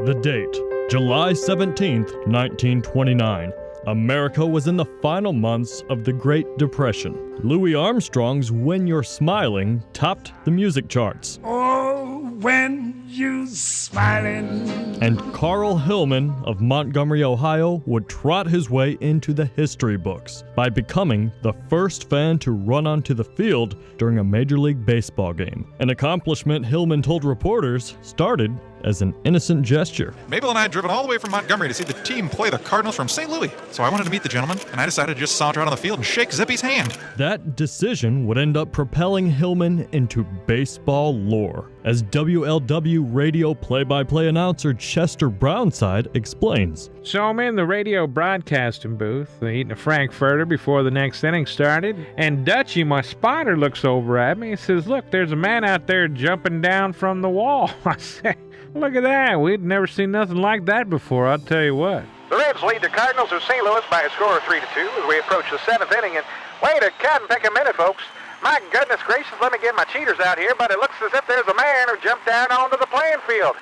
The date, July 17th, 1929. America was in the final months of the Great Depression. Louis Armstrong's When You're Smiling topped the music charts. Oh, when you smiling. And Carl Hillman of Montgomery, Ohio, would trot his way into the history books by becoming the first fan to run onto the field during a Major League Baseball game. An accomplishment Hillman told reporters started as an innocent gesture. Mabel and I had driven all the way from Montgomery to see the team play the Cardinals from St. Louis. So I wanted to meet the gentleman, and I decided to just saunter out on the field and shake Zippy's hand. That decision would end up propelling Hillman into baseball lore, as WLW radio play-by-play announcer Chester Brownside explains. So I'm in the radio broadcasting booth, eating a Frankfurter before the next inning started, and Dutchie, my spotter, looks over at me and says, "Look, there's a man out there jumping down from the wall." I say, "Look at that. We'd never seen nothing like that before, I'll tell you what." The Reds lead the Cardinals of St. Louis by a score of 3-2 as we approach the seventh inning. And wait a cut and pick a minute, folks. My goodness gracious, let me get my cheaters out here, but it looks as if there's a man who jumped down onto the playing field.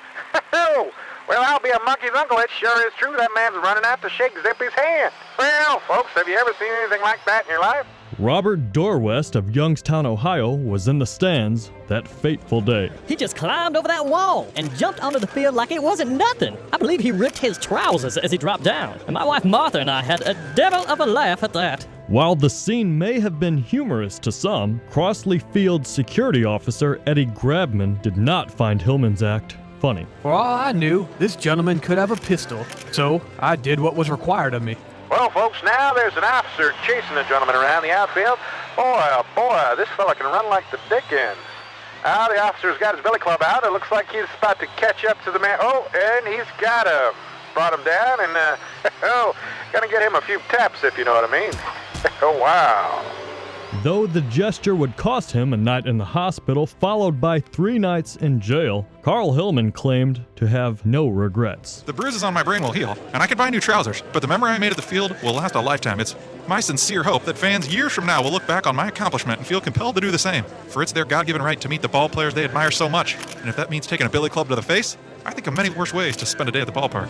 Well, I'll be a monkey's uncle. It sure is true. That man's running out to shake Zippy's hand. Well, folks, have you ever seen anything like that in your life? Robert Dorwest of Youngstown, Ohio, was in the stands that fateful day. He just climbed over that wall and jumped onto the field like it wasn't nothing. I believe he ripped his trousers as he dropped down. And my wife Martha and I had a devil of a laugh at that. While the scene may have been humorous to some, Crossley Field security officer Eddie Grabman did not find Hillman's act funny. For all I knew, this gentleman could have a pistol, so I did what was required of me. Well, folks, now there's an officer chasing a gentleman around the outfield. Boy, oh boy, this fella can run like the dickens. The officer's got his billy club out. It looks like he's about to catch up to the man. Oh, and he's got him. Brought him down and, gonna get him a few taps, if you know what I mean. Oh, wow. Though the gesture would cost him a night in the hospital, followed by 3 nights in jail, Carl Hillman claimed to have no regrets. The bruises on my brain will heal, and I can buy new trousers, but the memory I made at the field will last a lifetime. It's my sincere hope that fans years from now will look back on my accomplishment and feel compelled to do the same, for it's their God-given right to meet the ball players they admire so much. And if that means taking a billy club to the face, I think of many worse ways to spend a day at the ballpark.